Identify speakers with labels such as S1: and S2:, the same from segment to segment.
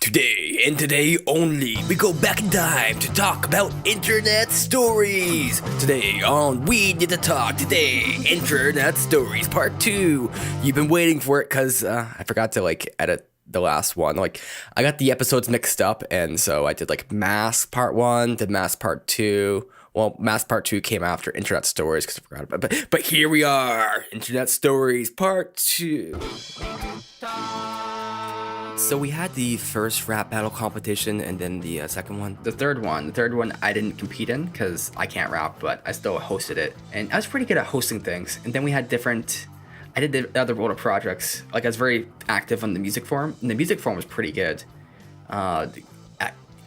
S1: Today, and today only, we go back in time to talk about internet stories. Today on We Need to Talk, today, Internet Stories Part 2. You've been waiting for it because I forgot to edit the last one. I got the episodes mixed up, and so I did Mask Part 1, did Mask Part 2. Well, Mask Part 2 came after Internet Stories because I forgot about it. But here we are, Internet Stories Part 2. So we had the first rap battle competition and then the second one. The third one I didn't compete in because I can't rap, but I still hosted it. And I was pretty good at hosting things. And then we had I did the other older projects. I was very active on the music forum, and the music forum was pretty good. I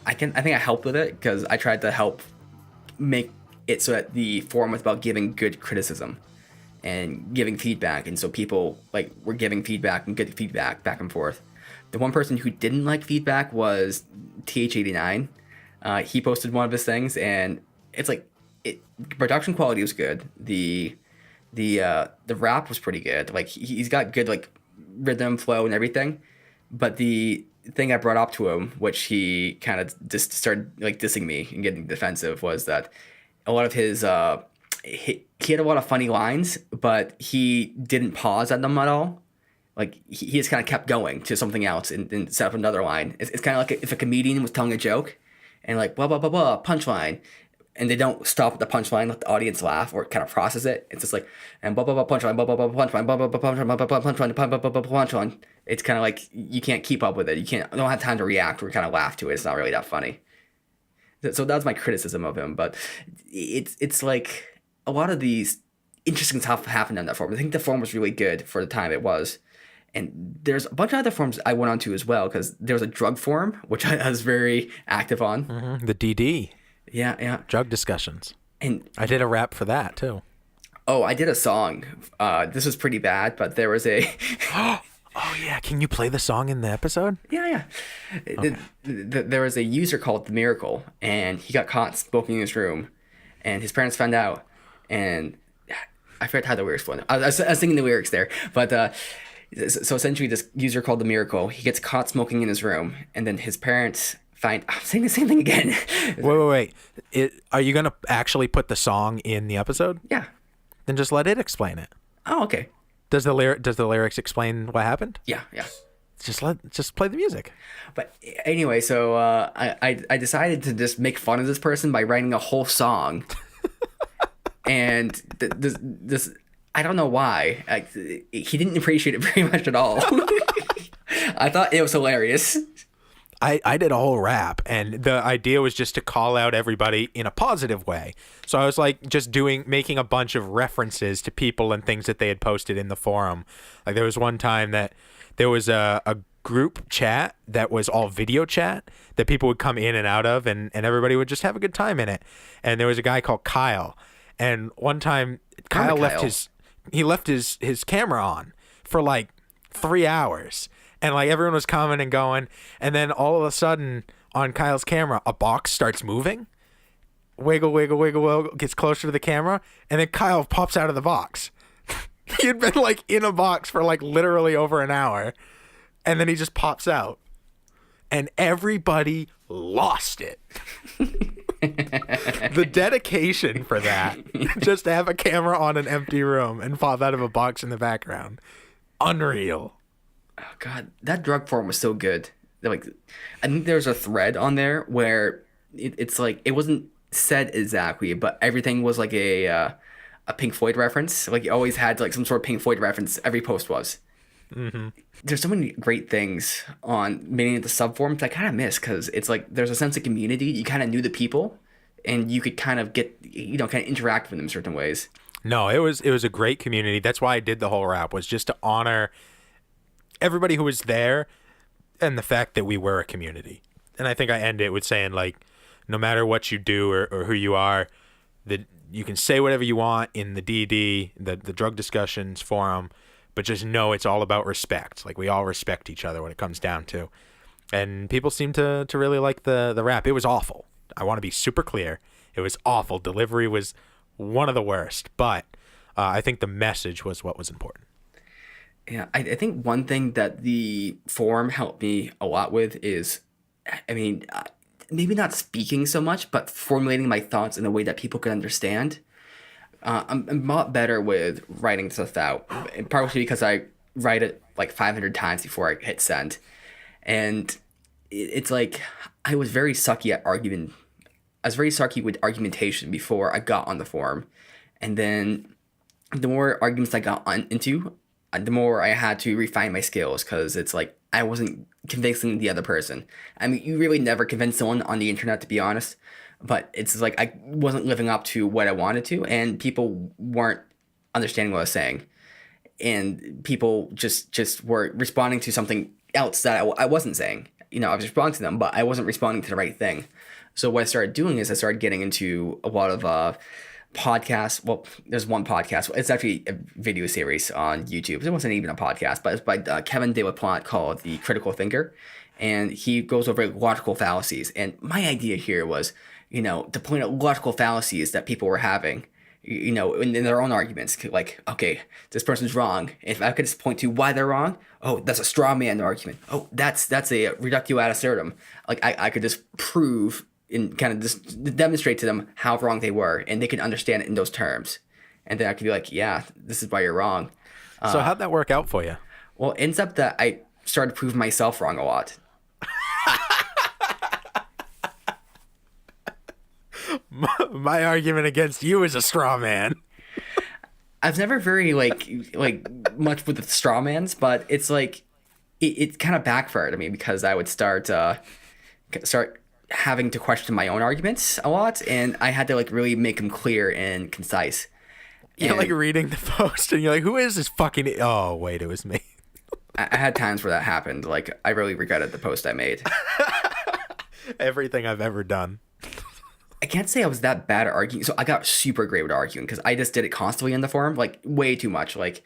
S1: think I helped with it because I tried to help make it so that the forum was about giving good criticism and giving feedback. And so people were giving feedback and good feedback back and forth. The one person who didn't like feedback was TH89. He posted one of his things, and it's production quality was good. The rap was pretty good. He's got good rhythm, flow, and everything. But the thing I brought up to him, which he kind of just started dissing me and getting defensive, was that a lot of his he had a lot of funny lines, but he didn't pause at them at all. He just kind of kept going to something else and set up another line. It's kind of like if a comedian was telling a joke and blah, blah, blah, blah, punchline, and they don't stop at the punchline, let the audience laugh or kind of process it. It's just and blah, blah, blah, punchline, blah, blah, blah, punchline, blah, blah, blah, punchline, blah, blah, blah, punchline, blah, blah, blah, blah, punchline. It's kind of you can't keep up with it. You don't have time to react or kind of laugh to it. It's not really that funny. So that was my criticism of him. But it's a lot of these interesting stuff happened on that forum. I think the forum was really good for the time it was. And there's a bunch of other forums I went on to as well, because there was a drug forum, which I was very active on.
S2: Mm-hmm. The DD.
S1: Yeah.
S2: Drug discussions.
S1: And
S2: I did a rap for that, too.
S1: Oh, I did a song. This was pretty bad, but there was a...
S2: Oh, yeah. Can you play the song in the episode?
S1: Yeah.
S2: Okay.
S1: There was a user called The Miracle, and he got caught smoking in his room, and his parents found out, and I forgot how the lyrics went. I was singing the lyrics there, but... So essentially, this user called The Miracle, he gets caught smoking in his room, and then his parents find... I'm saying the same thing again.
S2: Wait. Are you going to actually put the song in the episode?
S1: Yeah.
S2: Then just let it explain it.
S1: Oh, okay.
S2: Does the lyrics explain what happened?
S1: Yeah.
S2: Just play the music.
S1: But anyway, so I decided to just make fun of this person by writing a whole song. And this I don't know why. He didn't appreciate it very much at all. I thought it was hilarious.
S2: I did a whole rap, and the idea was just to call out everybody in a positive way. So I was making a bunch of references to people and things that they had posted in the forum. There was one time that there was a group chat that was all video chat that people would come in and out of, and everybody would just have a good time in it. And there was a guy called Kyle, and one time Kyle left his camera on for 3 hours, and everyone was coming and going, and then all of a sudden on Kyle's camera a box starts moving, wiggle, gets closer to the camera, and then Kyle pops out of the box. He had been in a box for literally over an hour, and then he just pops out, and everybody lost it. The dedication for that, just to have a camera on an empty room and pop out of a box in the background, unreal.
S1: Oh God, that drug forum was so good. I think there's a thread on there where it's it wasn't said exactly, but everything was a Pink Floyd reference. You always had some sort of Pink Floyd reference. Every post was. Mm-hmm. There's so many great things on many of the subforums I kind of miss, because it's there's a sense of community. You kind of knew the people, and you could kind of get kind of interact with them in certain ways.
S2: No, it was a great community. That's why I did the whole rap, was just to honor everybody who was there and the fact that we were a community. And I think I end it with saying no matter what you do or who you are, that you can say whatever you want in the DD, the drug discussions forum, but just know it's all about respect. We all respect each other when it comes down to. And people seem to really like the rap. It was awful. I want to be super clear. It was awful. Delivery was one of the worst. But I think the message was what was important.
S1: Yeah, I think one thing that the forum helped me a lot with is I mean, maybe not speaking so much, but formulating my thoughts in a way that people can understand. I'm a lot better with writing stuff out, partially because I write it like 500 times before I hit send. And it's like I was very sucky at argument. I was very sucky with argumentation before I got on the forum. And then the more arguments I got into, the more I had to refine my skills because it's like I wasn't convincing the other person. I mean, you really never convince someone on the internet, to be honest. But it's like I wasn't living up to what I wanted to, and people weren't understanding what I was saying, and people just were responding to something else that I wasn't saying. I was responding to them, but I wasn't responding to the right thing. So what I started doing is I started getting into a lot of podcasts. Well, there's one podcast. It's actually a video series on YouTube. It wasn't even a podcast, but it's by Kevin De La Plante called The Critical Thinker. And he goes over logical fallacies. And my idea here was, to point out logical fallacies that people were having, in their own arguments. Like, okay, this person's wrong. If I could just point to why they're wrong, oh, that's a straw man argument. Oh, that's a reductio ad absurdum. Like, I could just prove and kind of just demonstrate to them how wrong they were, and they can understand it in those terms. And then I could be like, yeah, this is why you're wrong.
S2: So how'd that work out for you?
S1: Well, it ends up that I started proving myself wrong a lot.
S2: My argument against you is a straw man.
S1: I've never very like much with the straw mans, but it's like it kind of backfired on me because I would start having to question my own arguments a lot, and I had to like really make them clear and concise.
S2: You're like reading the post and you're like, who is this fucking... Oh, wait, it was me.
S1: I had times where that happened. Like, I really regretted the post I made.
S2: Everything I've ever done.
S1: I can't say I was that bad at arguing. So I got super great with arguing because I just did it constantly in the forum, like way too much. Like,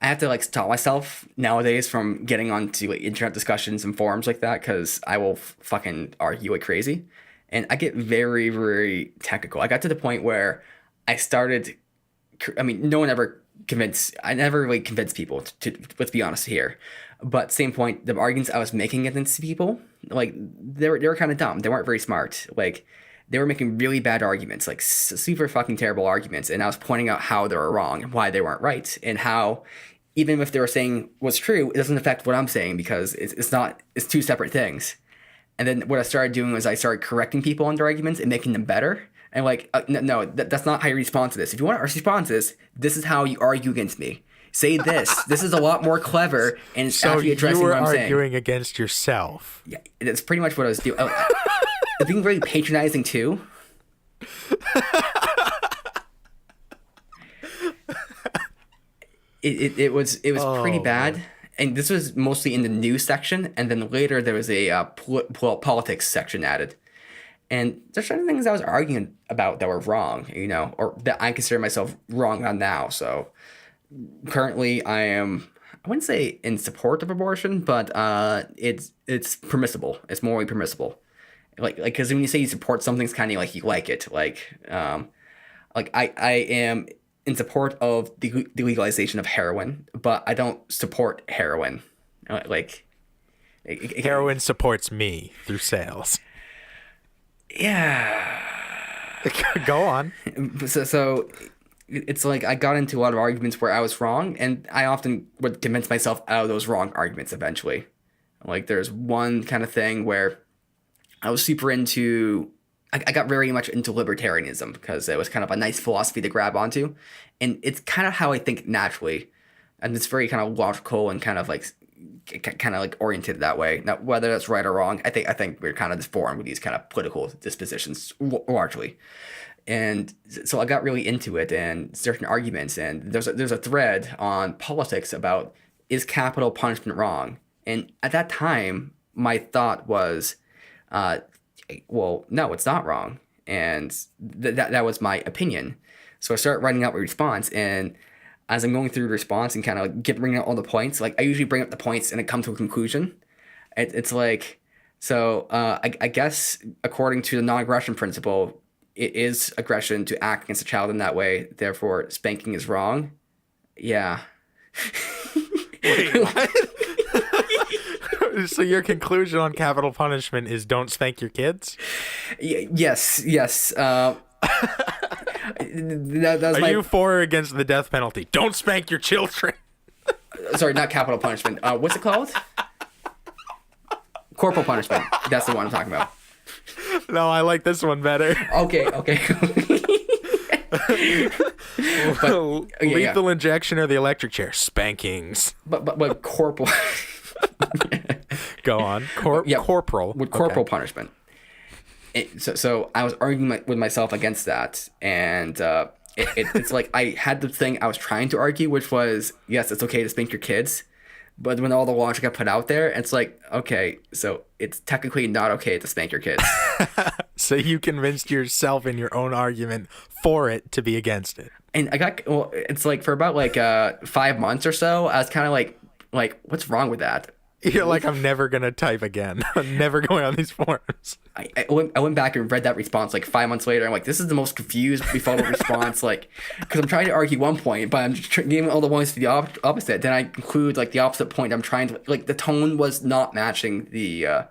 S1: I have to like stop myself nowadays from getting onto like internet discussions and forums like that because I will fucking argue like crazy. And I get very, very technical. I got to the point where I started... I mean, no one ever convinced... I never really convinced people, let's be honest here. But same point, the arguments I was making against people, like, they were kind of dumb. They weren't very smart. Like, they were making really bad arguments, like super fucking terrible arguments. And I was pointing out how they were wrong and why they weren't right. And how, even if they were saying what's true, it doesn't affect what I'm saying because it's two separate things. And then what I started doing was I started correcting people on their arguments and making them better. And like, no, that's not how you respond to this. If you want to respond to this, this is how you argue against me. Say this. This is a lot more clever, and it's actually addressing what I'm saying.
S2: So you were arguing against yourself.
S1: Yeah, that's pretty much what I was doing. I was being very patronizing too. It was pretty bad. And this was mostly in the news section, and then later there was a politics section added. And there's certain things I was arguing about that were wrong, or that I consider myself wrong on now. So currently I wouldn't say in support of abortion, but it's permissible. It's morally permissible. Like, because when you say you support something, it's kind of like you like it. Like I am in support of the legalization of heroin, but I don't support heroin.
S2: Heroin supports me through sales.
S1: Yeah.
S2: Go on.
S1: So it's like I got into a lot of arguments where I was wrong, and I often would convince myself out of those wrong arguments eventually. Like, there's one kind of thing where I was super into... I got very much into libertarianism because it was kind of a nice philosophy to grab onto, and it's kind of how I think naturally, and it's very kind of logical and kind of like oriented that way. Now, whether that's right or wrong, I think we're kind of just born with these kind of political dispositions largely. And so I got really into it and certain arguments, and there's a thread on politics about, is capital punishment wrong? And at that time, my thought was, well, no, it's not wrong. And that was my opinion. So I started writing out my response, and as I'm going through the response and kind of bringing out all the points, like I usually bring up the points and it comes to a conclusion. It's like, so I guess according to the non-aggression principle, it is aggression to act against a child in that way. Therefore, spanking is wrong. Yeah.
S2: Wait, what? So your conclusion on capital punishment is don't spank your kids?
S1: Yes. That was
S2: Are you for or against the death penalty? Don't spank your children.
S1: Sorry, not capital punishment. What's it called? Corporal punishment. That's the one I'm talking about.
S2: No, I like this one better.
S1: Okay.
S2: Lethal injection or the electric chair? Spankings.
S1: But corporal.
S2: Go on. Corporal.
S1: With corporal punishment. So I was arguing with myself against that, and it's like I had the thing I was trying to argue, which was, yes, it's okay to spank your kids, but when all the logic got put out there, it's like, okay, so it's technically not okay to spank your kids.
S2: So you convinced yourself in your own argument for it to be against it.
S1: And it's like for about 5 months or so, I was kind of like, what's wrong with that?
S2: You're like, I'm never going to type again. I'm never going on these forums.
S1: I went back and read that response 5 months later. I'm like, this is the most confused, befuddled response. Because I'm trying to argue one point, but I'm just giving all the points to the opposite. Then I conclude the opposite point. I'm trying to the tone was not matching the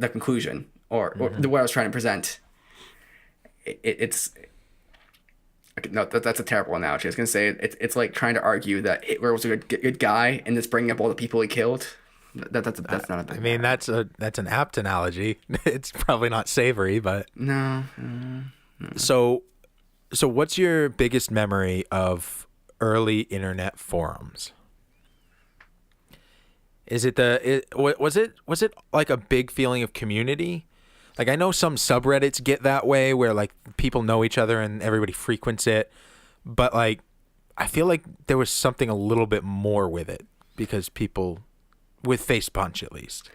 S1: conclusion or what I was trying to present. It's okay, no, that's a terrible analogy. I was gonna say it's like trying to argue that Hitler was a good guy and just bringing up all the people he killed. That's not a bad.
S2: I mean, that's an apt analogy. It's probably not savory, but
S1: no.
S2: So what's your biggest memory of early internet forums? Was it like a big feeling of community? Like, I know some subreddits get that way where people know each other and everybody frequents it, but I feel like there was something a little bit more with it because people with Face Punch at least.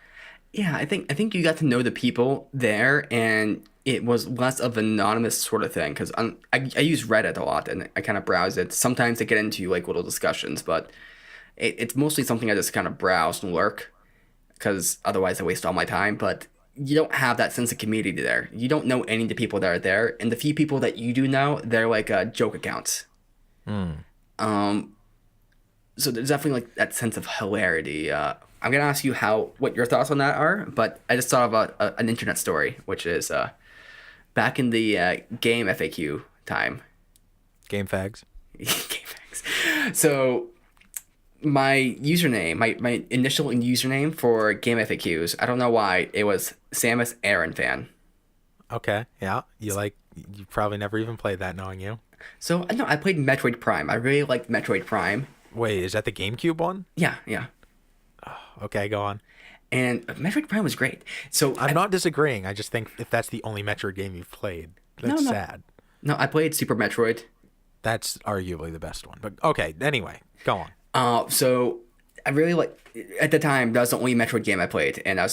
S1: Yeah, I think you got to know the people there, and it was less of an anonymous sort of thing because I use Reddit a lot and I kind of browse it. Sometimes I get into little discussions, but it's mostly something I just kind of browse and lurk because otherwise I waste all my time. But you don't have that sense of community there. You don't know any of the people that are there, and the few people that you do know, they're joke accounts. So there's definitely that sense of hilarity. I'm gonna ask you what your thoughts on that are, but I just thought about an internet story, which is back in the game FAQ time.
S2: Game fags.
S1: Game fags. So my username, my initial username for game FAQs, I don't know why, it was Samus Aran fan.
S2: Okay, yeah. You probably never even played that knowing you.
S1: So no, I played Metroid Prime. I really liked Metroid Prime.
S2: Wait, is that the GameCube one?
S1: Yeah.
S2: Okay, go on.
S1: And Metroid Prime was great. So
S2: I'm not disagreeing. I just think if that's the only Metroid game you've played, that's sad.
S1: No, I played Super Metroid.
S2: That's arguably the best one. But okay, anyway, go on.
S1: So I really at the time, that was the only Metroid game I played. And I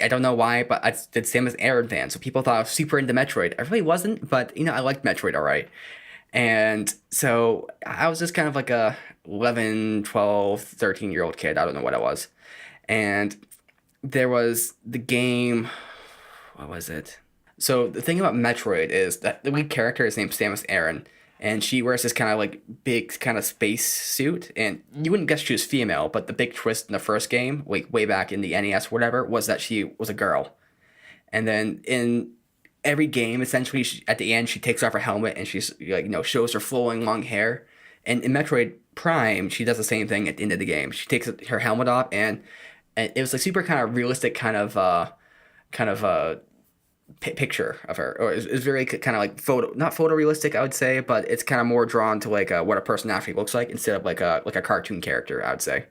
S1: don't know why, but I did Samus Aran fan. So people thought I was super into Metroid. I really wasn't, but I liked Metroid all right. And so I was just kind of like a 11, 12, 13-year-old kid. I don't know what I was. And there was the game, what was it? So the thing about Metroid is that the lead character is named Samus Aran, and she wears this kind of big kind of space suit, and you wouldn't guess she was female, but the big twist in the first game, way back in the NES, whatever, was that she was a girl. And then in every game, essentially, at the end, she takes off her helmet and she's shows her flowing long hair. And in Metroid Prime, she does the same thing at the end of the game. She takes her helmet off, and it was super kind of realistic kind of picture of her, or it's very kind of not photorealistic, I would say, but it's kind of more drawn to what a person actually looks like instead of like a cartoon character, I would say.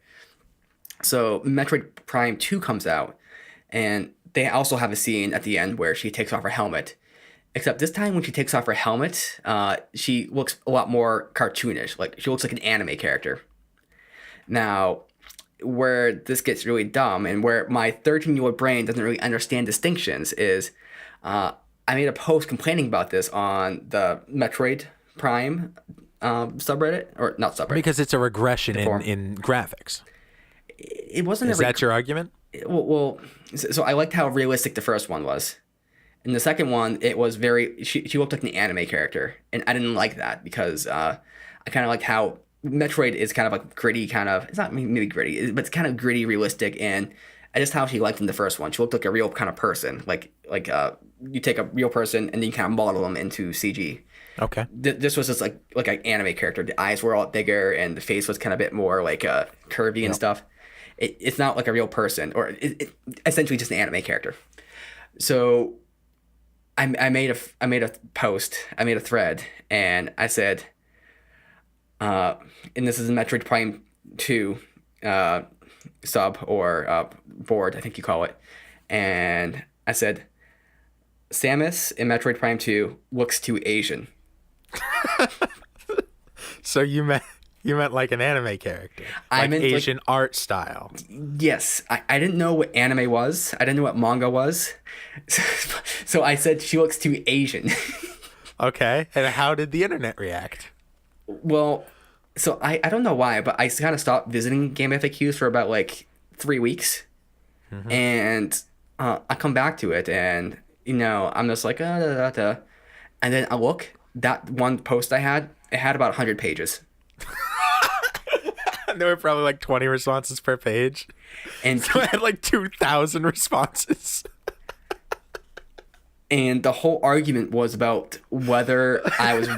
S1: So Metroid Prime 2 comes out, and they also have a scene at the end where she takes off her helmet. Except this time when she takes off her helmet, she looks a lot more cartoonish. She looks like an anime character. Now, where this gets really dumb and where my 13-year-old brain doesn't really understand distinctions is I made a post complaining about this on the Metroid Prime subreddit, or not subreddit.
S2: Because it's a regression in graphics.
S1: It wasn't.
S2: Is that your argument?
S1: Well, so I liked how realistic the first one was. In the second one, it was she looked like an anime character, and I didn't like that because I kind of liked how Metroid is kind of gritty, kind of, it's not maybe gritty, but it's kind of gritty, realistic, and just how she liked in the first one. She looked like a real kind of person, like you take a real person and then you kind of model them into CG.
S2: Okay.
S1: This was just like an anime character. The eyes were a lot bigger and the face was kind of a bit more like curvy and stuff. It's not like a real person, or essentially just an anime character. So I made a post, I made a thread, and I said, and this is a Metroid Prime 2 sub or board, I think you call it, and I said, Samus in Metroid Prime 2 looks too Asian.
S2: So you meant like an anime character,
S1: I meant
S2: Asian art style.
S1: Yes, I didn't know what anime was. I didn't know what manga was. So I said she looks too Asian.
S2: Okay, and how did the internet react?
S1: Well, so I don't know why, but I kind of stopped visiting Game FAQs for about like 3 weeks. Mm-hmm. And I come back to it and, I'm just like, and then I look, that one post I had, it had about 100 pages.
S2: There were probably like 20 responses per page.
S1: And
S2: so I had like 2,000 responses.
S1: And the whole argument was about whether I was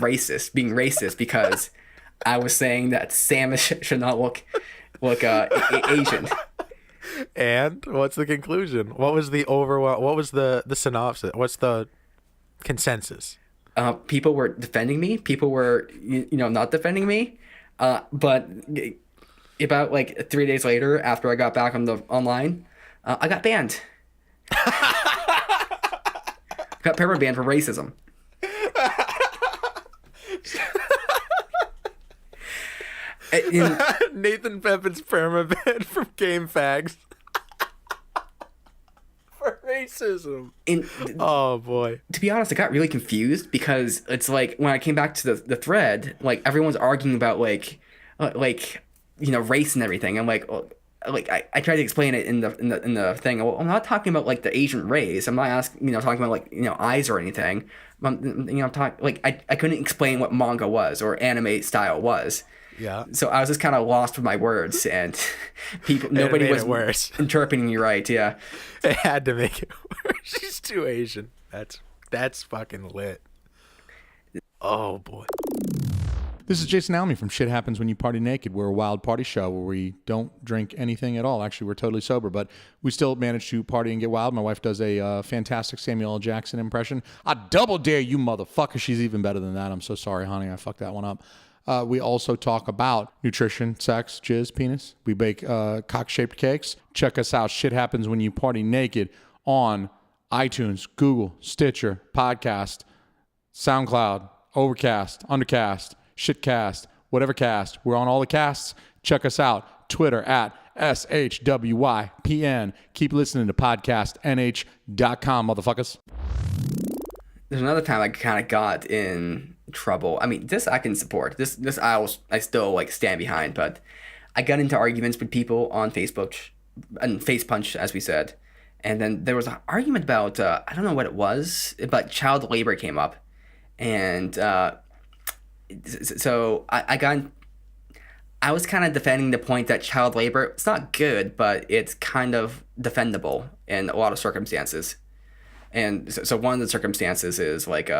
S1: being racist, because I was saying that Samus should not look Asian.
S2: And what's the conclusion? What was the what was the synopsis? What's the consensus?
S1: People were defending me. People were, not defending me. But about like 3 days later, after I got back on the online, I got banned. Got perma banned for racism.
S2: Nathan Pepin's perma banned from Game Fags for racism. Oh boy.
S1: To be honest, I got really confused, because it's like when I came back to the thread, like everyone's arguing about like race and everything. I'm like, I tried to explain it in the thing. Well, I'm not talking about like the Asian race. I'm not asking, talking about like eyes or anything. I'm talking like I couldn't explain what manga was or anime style was.
S2: Yeah.
S1: So I was just kind of lost with my words, and nobody was
S2: worse.
S1: interpreting me right. Yeah.
S2: It had to make it worse. She's too Asian. That's fucking lit. Oh boy.
S3: This is Jason Almy from Shit Happens When You Party Naked. We're a wild party show where we don't drink anything at all. Actually, we're totally sober, but we still manage to party and get wild. My wife does a fantastic Samuel L. Jackson impression. I double dare you, motherfucker. She's even better than that. I'm so sorry, honey. I fucked that one up. We also talk about nutrition, sex, jizz, penis. We bake cock-shaped cakes. Check us out, Shit Happens When You Party Naked, on iTunes, Google, Stitcher, Podcast, SoundCloud, Overcast, Undercast, Shitcast, whatever cast. We're on all the casts. Check us out. Twitter at SHWYPN. Keep listening to podcastnh.com, motherfuckers.
S1: There's another time I kind of got in trouble. I mean, this I can support. This I still like stand behind, but I got into arguments with people on Facebook and Face Punch, as we said. And then there was an argument about I don't know what it was, but child labor came up. And so I was kind of defending the point that child labor, it's not good, but it's kind of defendable in a lot of circumstances. And so one of the circumstances is like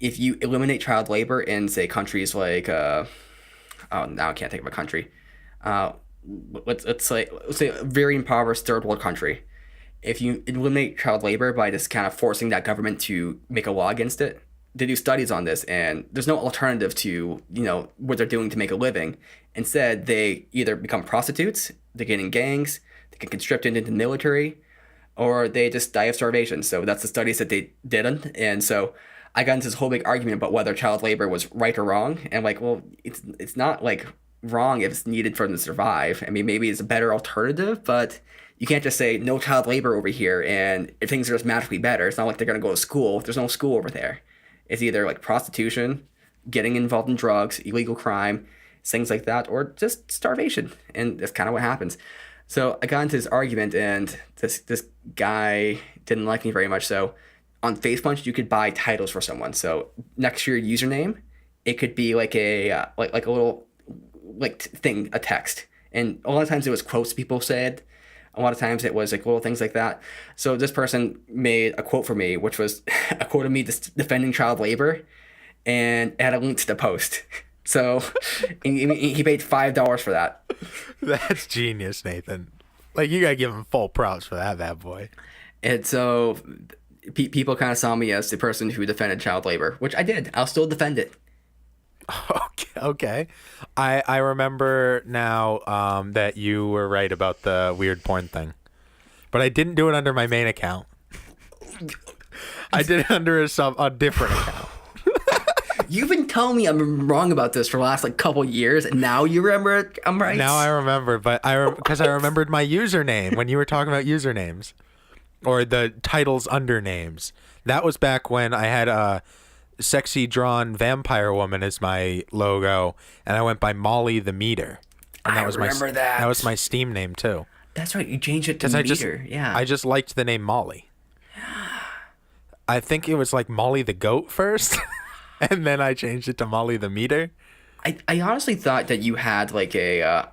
S1: if you eliminate child labor in, say, countries like now I can't think of a country. Let's say a very impoverished third world country. If you eliminate child labor by just kind of forcing that government to make a law against it, they do studies on this, and there's no alternative to what they're doing to make a living. Instead, they either become prostitutes, they get in gangs, they get conscripted into the military, or they just die of starvation. So that's the studies that they did. And so I got into this whole big argument about whether child labor was right or wrong. And like, well, it's not like wrong if it's needed for them to survive. I mean, maybe it's a better alternative, but you can't just say no child labor over here and if things are just magically better. It's not like they're going to go to school. There's no school over there. It's either like prostitution, getting involved in drugs, illegal crime, things like that, or just starvation. And that's kind of what happens. So I got into this argument, and this guy didn't like me very much. So on FacePunch, you could buy titles for someone. So next to your username, it could be like a like a little thing, a text. And a lot of times it was quotes people said. A lot of times it was like little things like that. So this person made a quote for me, which was a quote of me defending child labor, and it had a link to the post. So he paid $5 for that.
S2: That's genius, Nathan. Like, you gotta give him full props for that bad boy.
S1: And so people kind of saw me as the person who defended child labor, which I did. I'll still defend it.
S2: Okay. I remember now that you were right about the weird porn thing, but I didn't do it under my main account. I did it under a different account.
S1: You've been telling me I'm wrong about this for the last like couple years, and now you remember I'm right.
S2: Now I remember, but because I remembered my username when you were talking about usernames or the titles under names. That was back when I had a sexy drawn vampire woman as my logo, and I went by Molly the Meader. And
S1: I remember that.
S2: That was my Steam name too.
S1: That's right. You changed it to Meader. Yeah.
S2: I just liked the name Molly. I think it was like Molly the Goat first. And then I changed it to Molly the Meader.
S1: I honestly thought that you had like a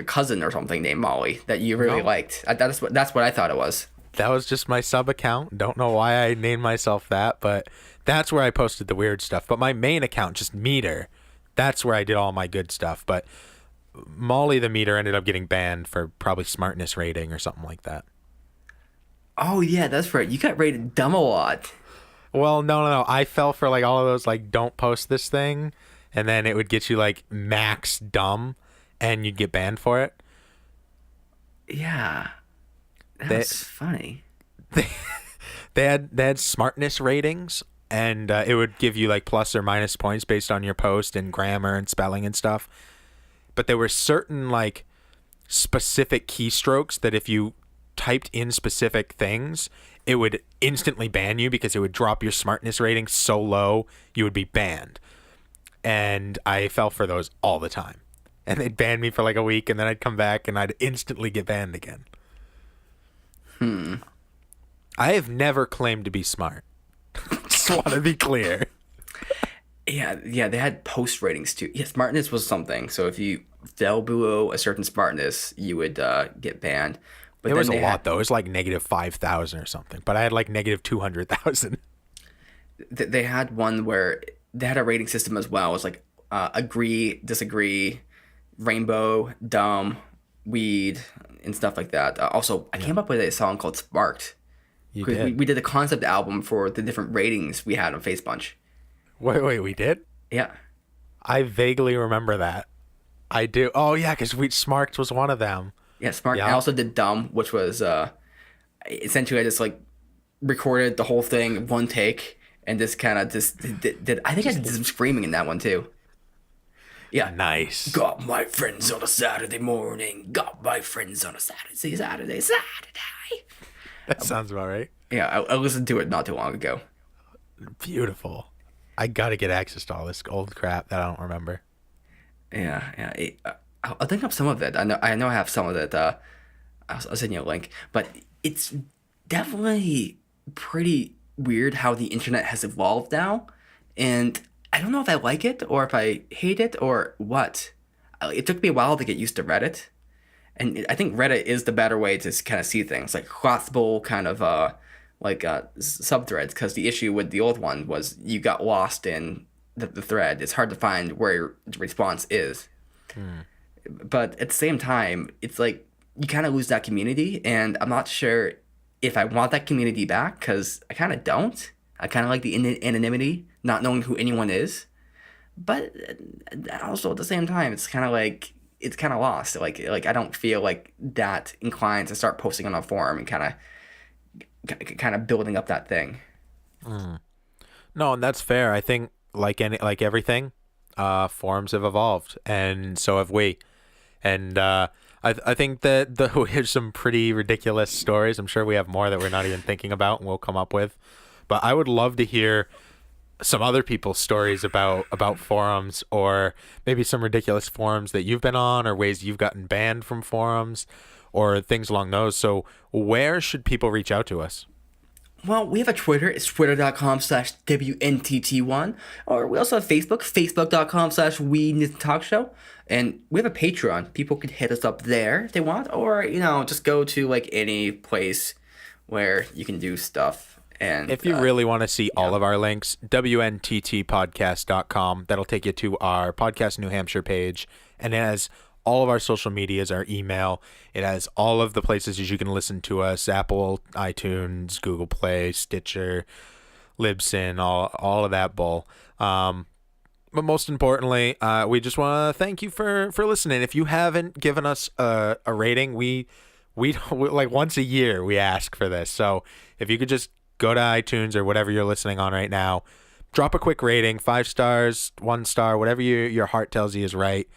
S1: cousin or something named Molly that you really liked. That's what I thought it was.
S2: That was just my sub account. Don't know why I named myself that, but that's where I posted the weird stuff. But my main account, just Meader, that's where I did all my good stuff. But Molly the Meader ended up getting banned for probably smartness rating or something like that.
S1: Oh yeah, that's right. You got rated dumb a lot.
S2: Well, no. I fell for like all of those like don't post this thing, and then it would get you like max dumb, and you'd get banned for it.
S1: Yeah, that's funny.
S2: They had smartness ratings, and it would give you like plus or minus points based on your post and grammar and spelling and stuff. But there were certain like specific keystrokes that if you typed in specific things, it would instantly ban you because it would drop your smartness rating so low you would be banned. And I fell for those all the time. And they'd ban me for like a week, and then I'd come back and I'd instantly get banned again. I have never claimed to be smart. Just want to be clear.
S1: Yeah, they had post ratings too. Yeah, smartness was something. So if you fell below a certain smartness, you would get banned. But
S2: it was a lot, though. It was like negative 5,000 or something. But I had like negative 200,000.
S1: They had one where they had a rating system as well. It was like agree, disagree, rainbow, dumb, weed, and stuff like that. Also, I came up with a song called Sparked.
S2: You did?
S1: We did a concept album for the different ratings we had on Face Bunch.
S2: Wait, we did?
S1: Yeah.
S2: I vaguely remember that. I do. Oh, yeah, because Smarked was one of them.
S1: Yeah, Smart. Yeah. I also did Dumb, which was essentially I just like recorded the whole thing in one take and just kind of just did. I think I did some screaming in that one too. Yeah.
S2: Nice.
S1: Got my friends on a Saturday morning. Got my friends on a Saturday.
S2: That sounds about right.
S1: Yeah, I listened to it not too long ago.
S2: Beautiful. I got to get access to all this old crap that I don't remember.
S1: Yeah. I'll think up some of it. I know I have some of it. I'll send you a link. But it's definitely pretty weird how the internet has evolved now. And I don't know if I like it or if I hate it or what. It took me a while to get used to Reddit. And I think Reddit is the better way to kind of see things. Like crossable kind of subthreads. Because the issue with the old one was you got lost in the thread. It's hard to find where the response is. But at the same time, it's like you kind of lose that community, and I'm not sure if I want that community back because I kind of don't. I kind of like the anonymity, not knowing who anyone is. But also at the same time, it's kind of like it's kind of lost. Like I don't feel like that inclined to start posting on a forum and kind of building up that thing.
S2: No, and that's fair. I think like everything, forums have evolved, and so have we. And I think that here's some pretty ridiculous stories. I'm sure we have more that we're not even thinking about and we'll come up with. But I would love to hear some other people's stories about forums, or maybe some ridiculous forums that you've been on, or ways you've gotten banned from forums, or things along those. So where should people reach out to us?
S1: Well, we have a Twitter. It's twitter.com/WNTT1. Or we also have Facebook, facebook.com/We Need to Talk Show. And we have a Patreon. People could hit us up there if they want. Or, just go to like any place where you can do stuff. And
S2: if you really want to see all of our links, WNTTpodcast.com. That'll take you to our Podcast New Hampshire page. And it has all of our social medias, our email. It has all of the places you can listen to us: Apple, iTunes, Google Play, Stitcher, Libsyn, all of that bull. But most importantly, we just want to thank you for listening. If you haven't given us a rating, we like once a year we ask for this. So if you could just go to iTunes or whatever you're listening on right now, drop a quick rating, 5 stars, 1 star, whatever your heart tells you is right.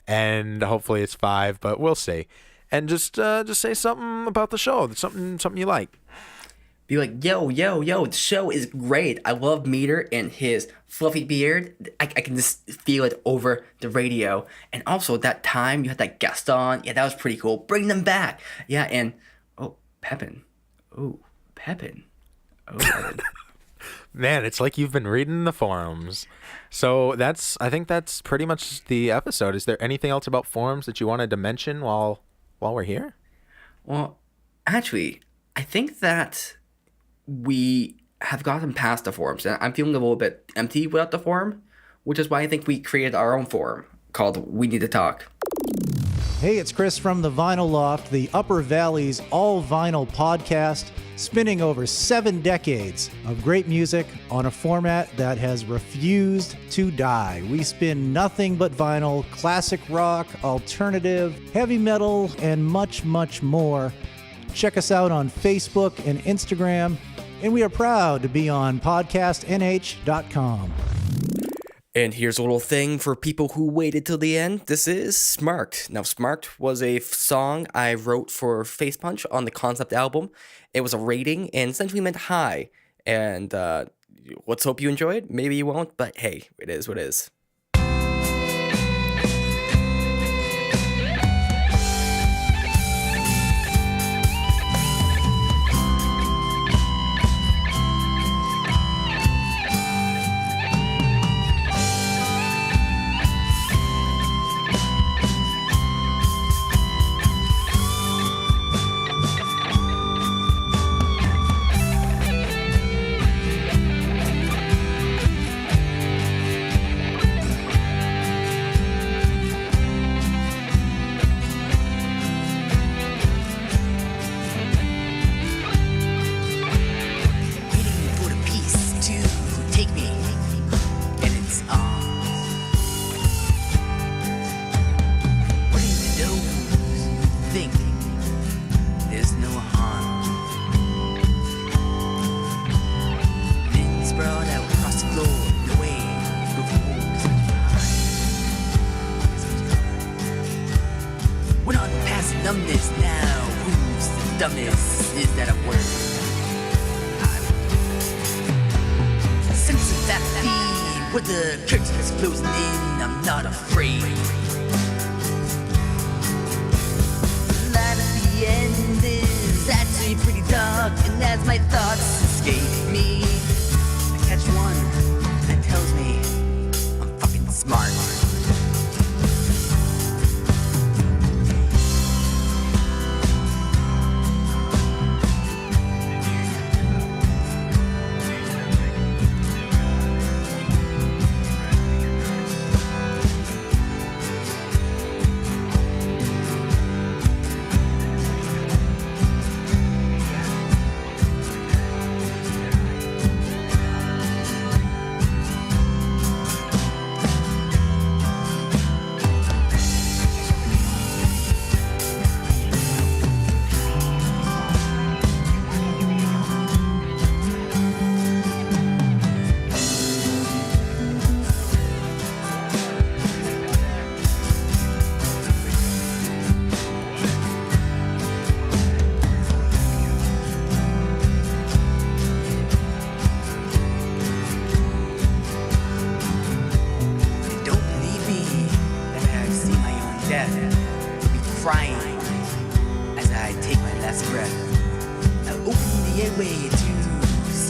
S2: And hopefully it's 5, but we'll see. And just say something about the show, something you like.
S1: Be like, yo, the show is great. I love Meader and his fluffy beard. I can just feel it over the radio. And also that time you had that guest on. Yeah, that was pretty cool. Bring them back. Yeah, and Pepin.
S2: Man, it's like you've been reading the forums. So I think that's pretty much the episode. Is there anything else about forums that you wanted to mention while we're here?
S1: Well, actually, I think that we have gotten past the forums, and I'm feeling a little bit empty without the forum, which is why I think we created our own forum called We Need to Talk.
S4: Hey, it's Chris from the Vinyl Loft, the Upper Valley's all-vinyl podcast, spinning over 7 decades of great music on a format that has refused to die. We spin nothing but vinyl, classic rock, alternative, heavy metal, and much, much more. Check us out on Facebook and Instagram, and we are proud to be on podcastnh.com.
S1: And here's a little thing for people who waited till the end. This is Smarked. Now, Smarked was a song I wrote for Face Punch on the concept album. It was a rating and essentially meant hi. And let's hope you enjoyed. Maybe you won't, but hey, it is what it is.
S5: Numbness now, who's the dumbest? Is that a word? Sense of that feed, where the curtains closing in, I'm not afraid. Light at the end is actually pretty dark, and as my thoughts escape me, I catch one that tells me I'm fucking smart.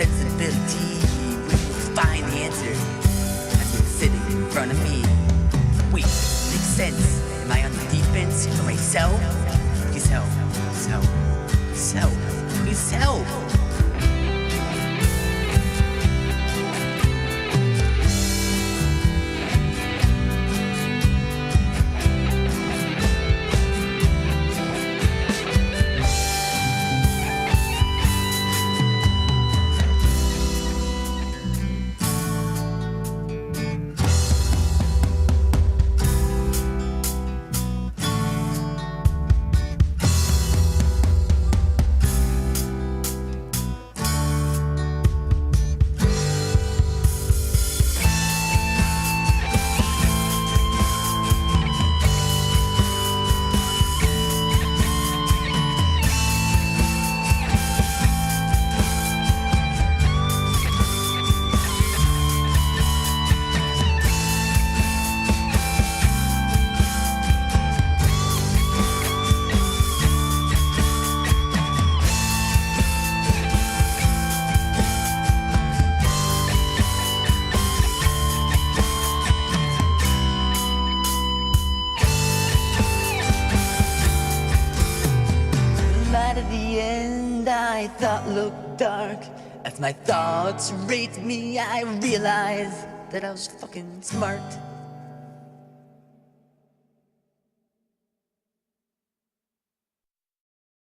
S5: sensibility will find the answer as it's sitting in front of me. Wait, makes sense. Am I on the defense for myself? Please help. Please help. Please help. Please help. Light at the end I thought looked dark. As my thoughts raped me, I realized that I was fucking smart.